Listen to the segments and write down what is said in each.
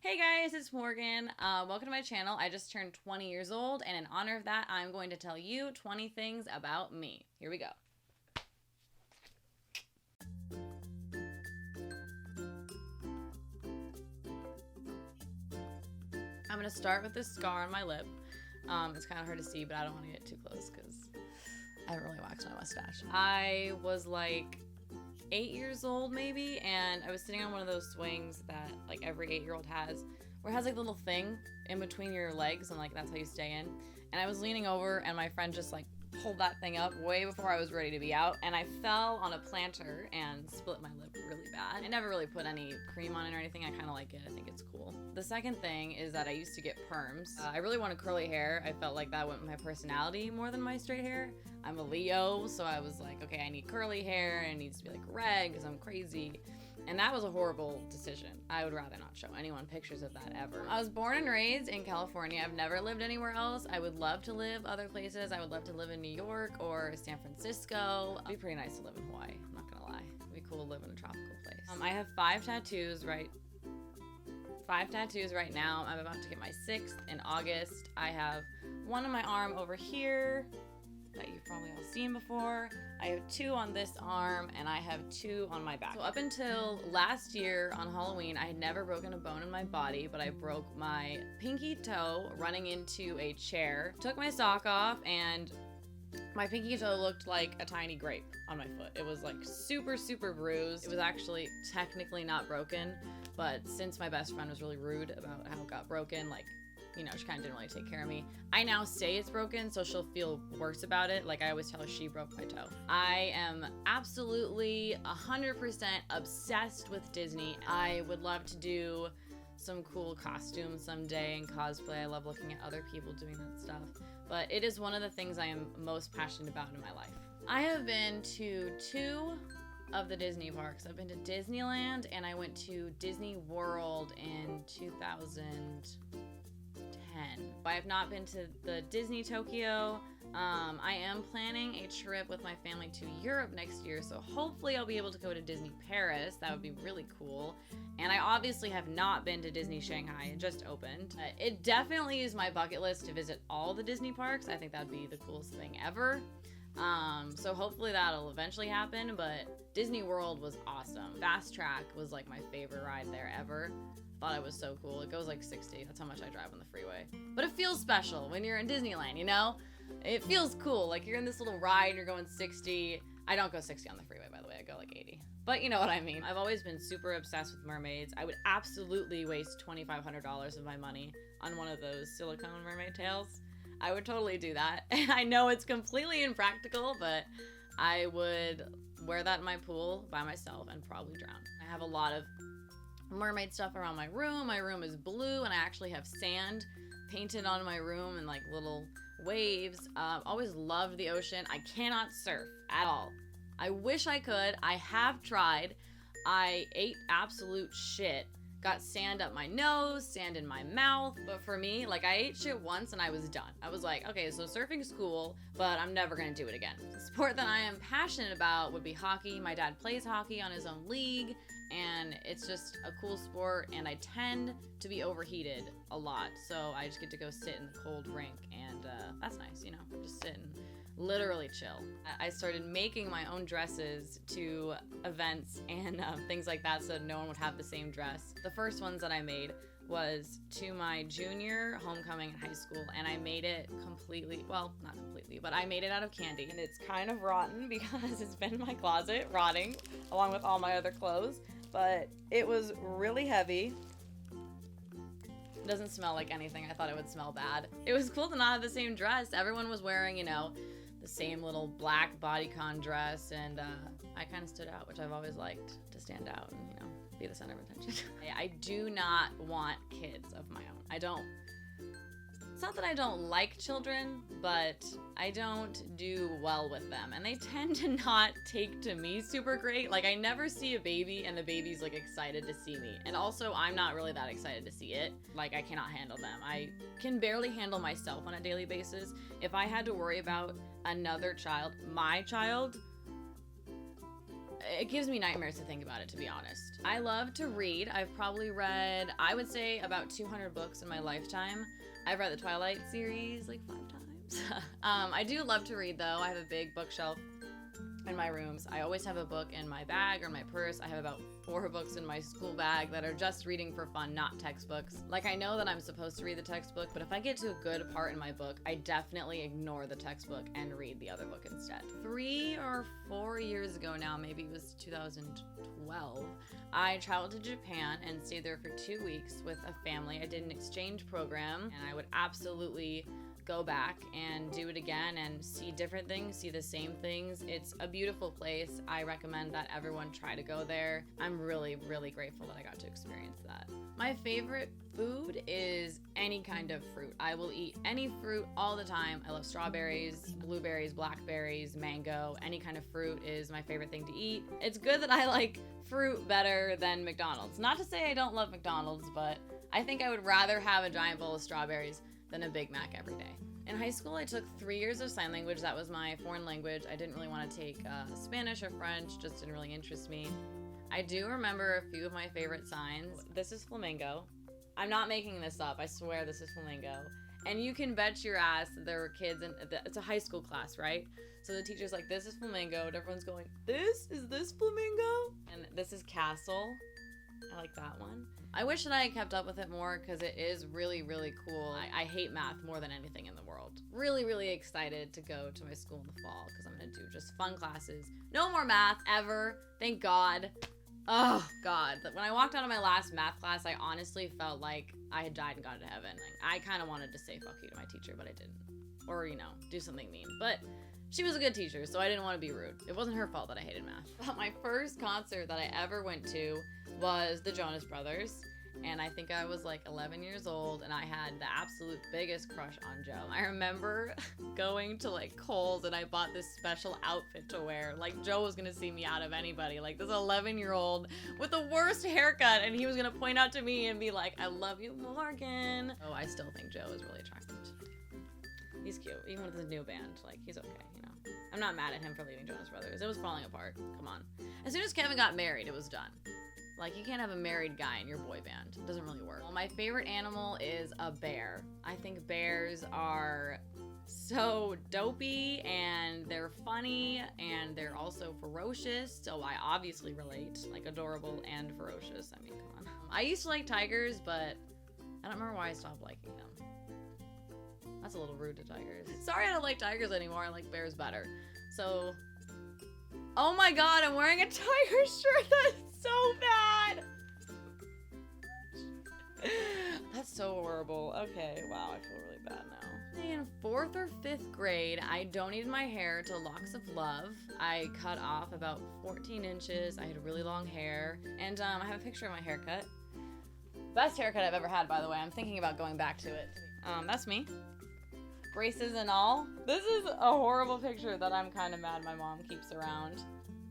Hey guys, it's Morgan. Welcome to my channel. I just turned 20 years old, and in honor of that, I'm going to tell you 20 things about me. Here we go. I'm going to start with this scar on my lip. It's kind of hard to see, but I don't want to get too close because I haven't really waxed my mustache. I was like 8 years old maybe, and I was sitting on one of those swings that like every 8-year-old has, where it has like a little thing in between your legs, and like that's how you stay in. And I was leaning over, and my friend just like pulled that thing up way before I was ready to be out, and I fell on a planter and split my lip really bad. I never really put any cream on it or anything. I kind of like it. I think it's cool. The second thing is that I used to get perms. I really wanted curly hair. I felt like that went with my personality more than my straight hair. I'm a Leo, so I was like, okay, I need curly hair, and it needs to be like red because I'm crazy. And that was a horrible decision. I would rather not show anyone pictures of that ever. I was born and raised in California. I've never lived anywhere else. I would love to live other places. I would love to live in New York or San Francisco. It'd be pretty nice to live in Hawaii, I'm not gonna lie. It'd be cool to live in a tropical place. I have 5 tattoos right now. I'm about to get my 6th in August. I have one on my arm over here that you've probably all seen before. I have 2 on this arm, and I have 2 on my back. So up until last year on Halloween, I had never broken a bone in my body, but I broke my pinky toe running into a chair. Took my sock off, and my pinky toe looked like a tiny grape on my foot. It was like super, super bruised. It was actually technically not broken, but since my best friend was really rude about how it got broken, like, you know, she kind of didn't really take care of me. I now say it's broken, so she'll feel worse about it. Like, I always tell her she broke my toe. I am absolutely 100% obsessed with Disney. I would love to do some cool costumes someday and cosplay. I love looking at other people doing that stuff. But it is one of the things I am most passionate about in my life. I have been to 2 of the Disney parks. I've been to Disneyland, and I went to Disney World in 2010. I have not been to the Disney Tokyo. I am planning a trip with my family to Europe next year, so hopefully I'll be able to go to Disney Paris. That would be really cool. And I obviously have not been to Disney Shanghai. It just opened. It definitely is my bucket list to visit all the Disney parks. I think that'd be the coolest thing ever. So hopefully that'll eventually happen, but Disney World was awesome. Fast Track was like my favorite ride there ever. Thought it was so cool. It goes like 60. That's how much I drive on the freeway. But it feels special when you're in Disneyland, you know? It feels cool. Like, you're in this little ride and you're going 60. I don't go 60 on the freeway, by the way. I go like 80. But you know what I mean. I've always been super obsessed with mermaids. I would absolutely waste $2,500 of my money on one of those silicone mermaid tails. I would totally do that. I know it's completely impractical, but I would wear that in my pool by myself and probably drown. I have a lot of mermaid stuff around my room. My room is blue, and I actually have sand painted on my room and like little waves. Always loved the ocean. I cannot surf at all. I wish I could. I have tried. I ate absolute shit. Got sand up my nose, sand in my mouth. But for me, like, I ate shit once and I was done. I was like, okay, so surfing's cool, but I'm never gonna do it again. The sport that I am passionate about would be hockey. My dad plays hockey on his own league, and it's just a cool sport, and I tend to be overheated a lot, so I just get to go sit in the cold rink, and that's nice, you know, just sit and literally chill. I started making my own dresses to events and things like that, so no one would have the same dress. The first ones that I made was to my junior homecoming in high school, and I made it completely, well, not completely, but I made it out of candy, and it's kind of rotten because it's been in my closet rotting along with all my other clothes, but it was really heavy. It doesn't smell like anything. I thought it would smell bad. It was cool to not have the same dress. Everyone was wearing, you know, the same little black bodycon dress, and I kind of stood out, which I've always liked, to stand out and, you know, be the center of attention. I do not want kids of my own. It's not that I don't like children, but I don't do well with them, and they tend to not take to me super great. Like, I never see a baby and the baby's like excited to see me, and also I'm not really that excited to see it. Like, I cannot handle them. I can barely handle myself on a daily basis. If I had to worry about another child, my child, It gives me nightmares to think about it, to be honest. I love to read. I've probably read, I would say, about 200 books in my lifetime. I've read the Twilight series like 5 times. I do love to read, though. I have a big bookshelf in my rooms. I always have a book in my bag or my purse. I have about 4 books in my school bag that are just reading for fun, not textbooks. Like, I know that I'm supposed to read the textbook, but if I get to a good part in my book, I definitely ignore the textbook and read the other book instead. 3 or 4 years ago now, maybe it was 2012, I traveled to Japan and stayed there for 2 weeks with a family. I did an exchange program, and I would absolutely go back and do it again and see different things, see the same things. It's a beautiful place. I recommend that everyone try to go there. I'm really, really grateful that I got to experience that. My favorite food is any kind of fruit. I will eat any fruit all the time. I love strawberries, blueberries, blackberries, mango. Any kind of fruit is my favorite thing to eat. It's good that I like fruit better than McDonald's. Not to say I don't love McDonald's, but I think I would rather have a giant bowl of strawberries than a Big Mac every day. In high school, I took 3 years of sign language. That was my foreign language. I didn't really want to take Spanish or French, just didn't really interest me. I do remember a few of my favorite signs. This is flamingo. I'm not making this up. I swear this is flamingo. And you can bet your ass there were kids in it's a high school class, right? So the teacher's like, this is flamingo, and everyone's going, this flamingo? And this is castle. I like that one. I wish that I had kept up with it more because it is really, really cool. I hate math more than anything in the world. Really, really excited to go to my school in the fall because I'm going to do just fun classes. No more math ever. Thank God. Oh, God. When I walked out of my last math class, I honestly felt like I had died and gone to heaven. I kind of wanted to say fuck you to my teacher, but I didn't. Or, do something mean. But she was a good teacher, so I didn't want to be rude. It wasn't her fault that I hated math. But my first concert that I ever went to was the Jonas Brothers, and I think I was like 11 years old, and I had the absolute biggest crush on Joe. I remember going to like Kohl's, and I bought this special outfit to wear. Like, Joe was gonna see me out of anybody. Like, this 11-year-old with the worst haircut, and he was gonna point out to me and be like, I love you, Morgan. Oh, I still think Joe is really attractive. He's cute, even with his new band. Like, he's okay, I'm not mad at him for leaving Jonas Brothers. It was falling apart. Come on. As soon as Kevin got married, it was done. Like, you can't have a married guy in your boy band. It doesn't really work. Well, my favorite animal is a bear. I think bears are so dopey, and they're funny, and they're also ferocious, so I obviously relate. Like, adorable and ferocious. I mean, come on. I used to like tigers, but I don't remember why I stopped liking them. That's a little rude to tigers. Sorry I don't like tigers anymore. I like bears better. So, oh my God, I'm wearing a tiger shirt. That's so bad. That's so horrible. Okay, wow, I feel really bad now. In 4th or 5th grade, I donated my hair to Locks of Love. I cut off about 14 inches. I had really long hair. And I have a picture of my haircut. Best haircut I've ever had, by the way. I'm thinking about going back to it. That's me. Braces and all. This is a horrible picture that I'm kind of mad my mom keeps around.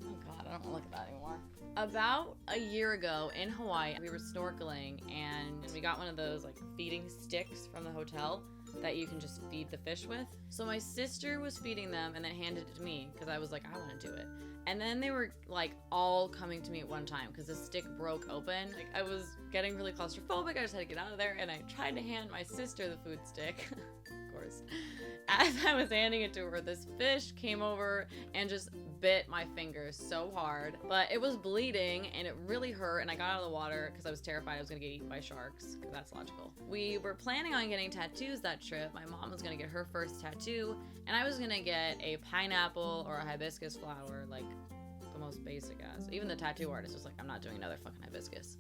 Oh God, I don't want to look at that anymore. About a year ago in Hawaii, we were snorkeling, and we got one of those like feeding sticks from the hotel that you can just feed the fish with. So my sister was feeding them and then handed it to me because I was like, I want to do it. And then they were like all coming to me at one time because the stick broke open. Like, I was getting really claustrophobic. I just had to get out of there, and I tried to hand my sister the food stick. Of course. As I was handing it to her, this fish came over and just bit my finger so hard. But it was bleeding, and it really hurt, and I got out of the water because I was terrified I was going to get eaten by sharks, because that's logical. We were planning on getting tattoos that trip. My mom was going to get her first tattoo, and I was going to get a pineapple or a hibiscus flower, like the most basic ass. Even the tattoo artist was like, I'm not doing another fucking hibiscus.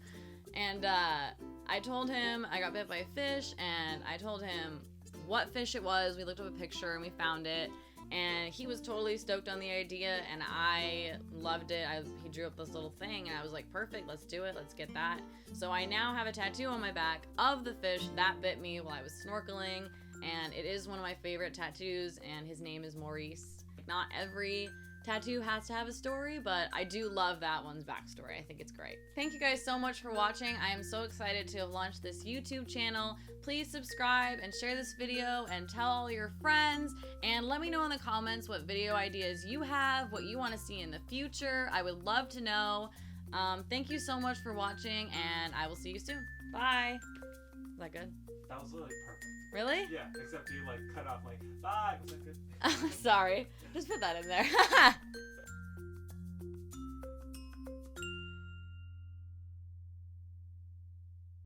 And I told him I got bit by a fish, and I told him what fish it was. We looked up a picture and we found it, and he was totally stoked on the idea, and I loved it. He drew up this little thing, and I was like, perfect, let's do it, let's get that. So I now have a tattoo on my back of the fish that bit me while I was snorkeling, and it is one of my favorite tattoos, and his name is Maurice. Not every tattoo has to have a story, but I do love that one's backstory. I think it's great. Thank you guys so much for watching. I am so excited to have launched this YouTube channel. Please subscribe and share this video and tell all your friends, and let me know in the comments what video ideas you have, what you want to see in the future. I would love to know. Thank you so much for watching, and I will see you soon. Bye. Is that good? That was literally perfect. Really? Yeah, except you like cut off like, bye. Was that good? Sorry. Just put that in there.